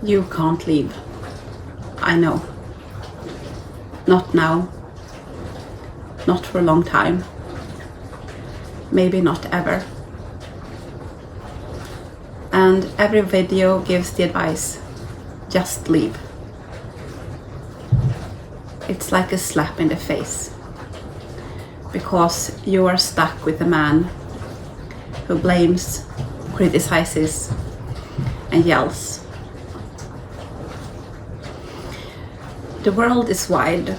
You can't leave. I know. Not now. Not for a long time. Maybe not ever. And every video gives the advice, just leave. It's like a slap in the face, because you are stuck with a man who blames, criticizes, and yells. The world is wide,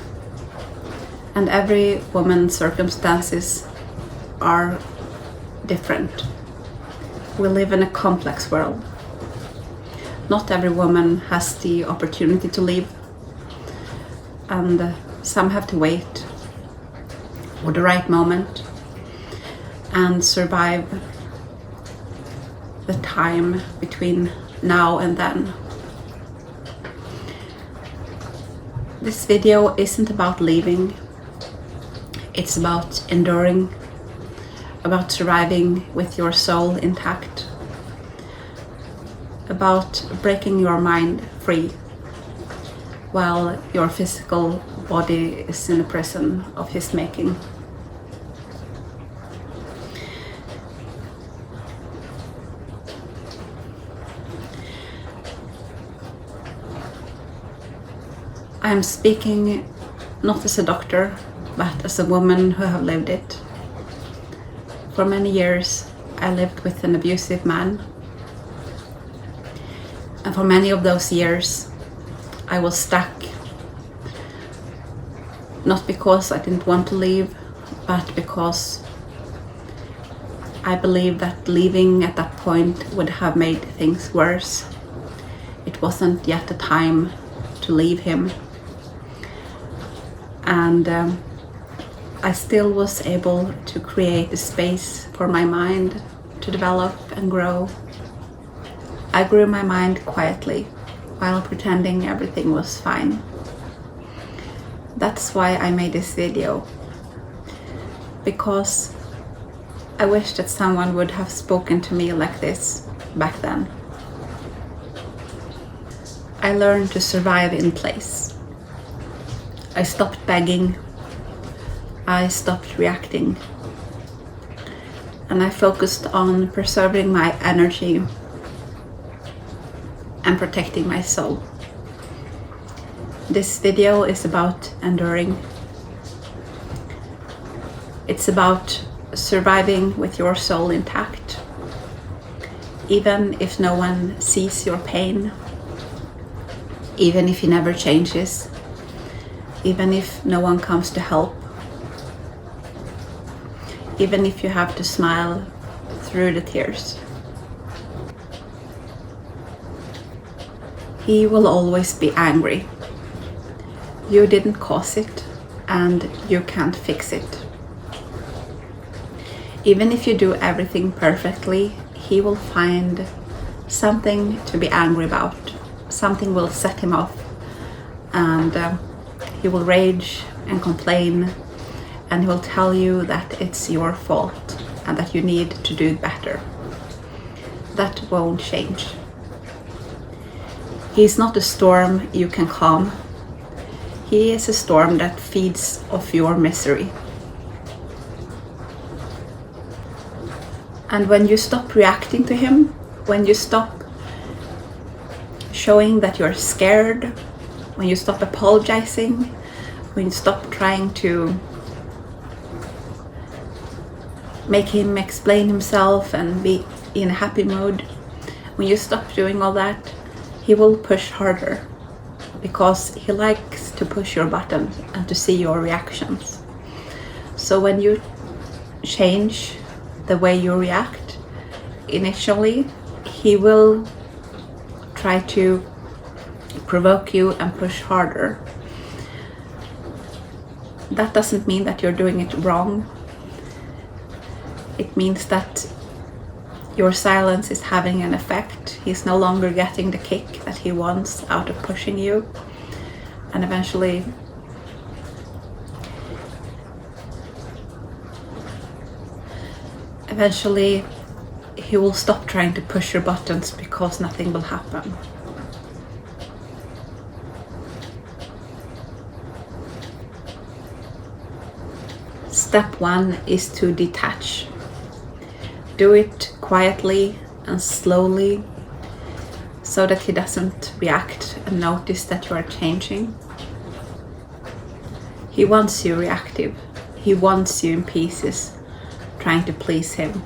and every woman's circumstances are different. We live in a complex world. Not every woman has the opportunity to leave, and some have to wait for the right moment and survive the time between now and then. This video isn't about leaving, it's about enduring, about surviving with your soul intact, about breaking your mind free while your physical body is in a prison of his making. I am speaking not as a doctor, but as a woman who have lived it. For many years, I lived with an abusive man. And for many of those years, I was stuck. Not because I didn't want to leave, but because I believed that leaving at that point would have made things worse. It wasn't yet the time to leave him. And I still was able to create a space for my mind to develop and grow. I grew my mind quietly while pretending everything was fine. That's why I made this video, because I wish that someone would have spoken to me like this back then. I learned to survive in place. I stopped begging. I stopped reacting, and I focused on preserving my energy and protecting my soul. This video is about enduring. It's about surviving with your soul intact, even if no one sees your pain, even if he never changes, even if no one comes to help. Even if you have to smile through the tears. He will always be angry. You didn't cause it, and you can't fix it. Even if you do everything perfectly, he will find something to be angry about. Something will set him off, and he will rage and complain. And he will tell you that it's your fault and that you need to do better. That won't change. He's not a storm you can calm. He is a storm that feeds off your misery. And when you stop reacting to him, when you stop showing that you're scared, when you stop apologizing, when you stop trying to make him explain himself and be in a happy mood, when you stop doing all that, he will push harder, because he likes to push your buttons and to see your reactions. So when you change the way you react, initially he will try to provoke you and push harder. That doesn't mean that you're doing it wrong. It means that your silence is having an effect. He's no longer getting the kick that he wants out of pushing you. And eventually he will stop trying to push your buttons, because nothing will happen. Step 1 is to detach. Do it quietly and slowly so that he doesn't react and notice that you are changing. He wants you reactive. He wants you in pieces, trying to please him.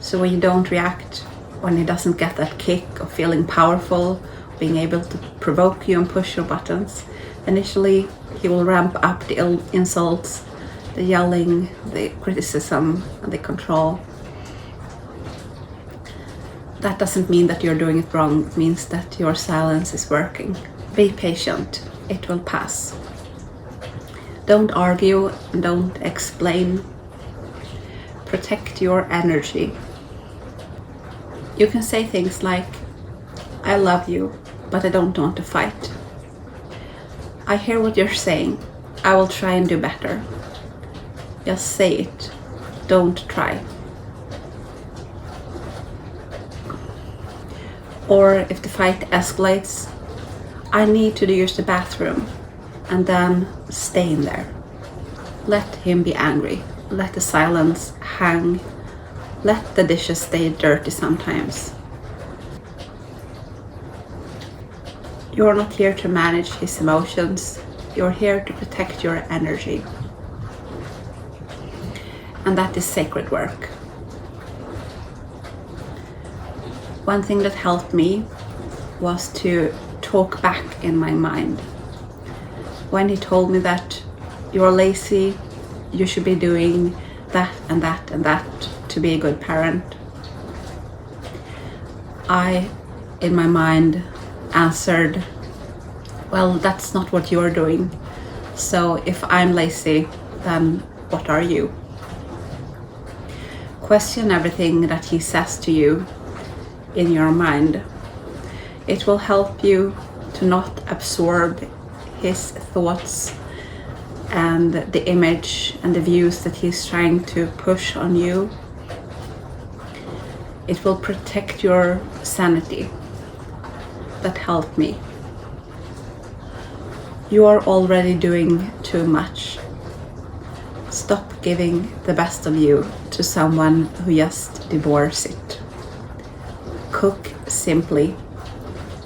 So when you don't react, when he doesn't get that kick of feeling powerful, being able to provoke you and push your buttons, initially he will ramp up the insults, the yelling, the criticism, and the control. That doesn't mean that you're doing it wrong. It means that your silence is working. Be patient. It will pass. Don't argue and don't explain. Protect your energy. You can say things like, I love you, but I don't want to fight. I hear what you're saying. I will try and do better. Just say it. Don't try. Or if the fight escalates, I need to use the bathroom, and then stay in there. Let him be angry. Let the silence hang. Let the dishes stay dirty sometimes. You're not here to manage his emotions. You're here to protect your energy. And that is sacred work. One thing that helped me was to talk back in my mind. When he told me that you're lazy, you should be doing that and that and that to be a good parent, I, in my mind, answered, well, that's not what you're doing. So if I'm lazy, then what are you? Question everything that he says to you in your mind. It will help you to not absorb his thoughts and the image and the views that he's trying to push on you. It will protect your sanity. That helped me. You are already doing too much. Stop giving the best of you to someone who just devours it. Cook simply.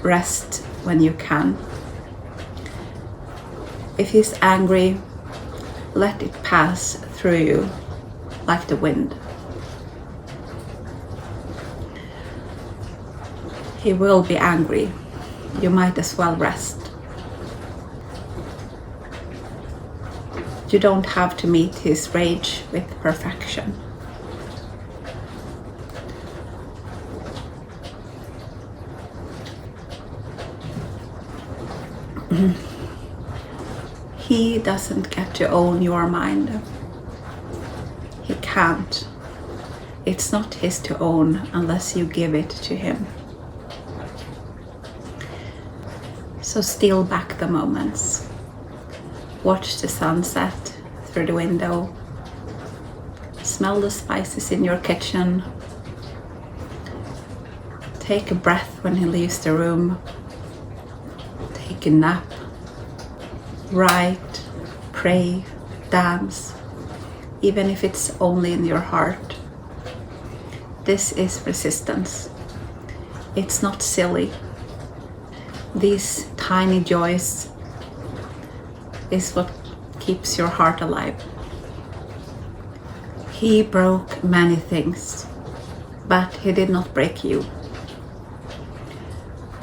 Rest when you can. If he's angry, let it pass through you like the wind. He will be angry. You might as well rest. You don't have to meet his rage with perfection. He doesn't get to own your mind. He can't. It's not his to own unless you give it to him. So steal back the moments. Watch the sunset through the window. Smell the spices in your kitchen. Take a breath when he leaves the room. Take a nap. Write, pray, dance, even if it's only in your heart. This is resistance. It's not silly. These tiny joys is what keeps your heart alive. He broke many things, but he did not break you.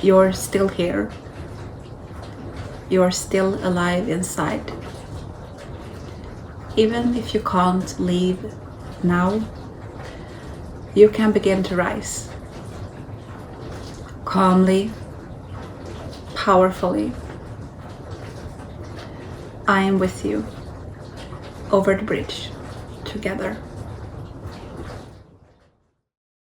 You're still here. You're still alive inside. Even if you can't leave now, you can begin to rise. Calmly, powerfully. I am with you over the bridge together.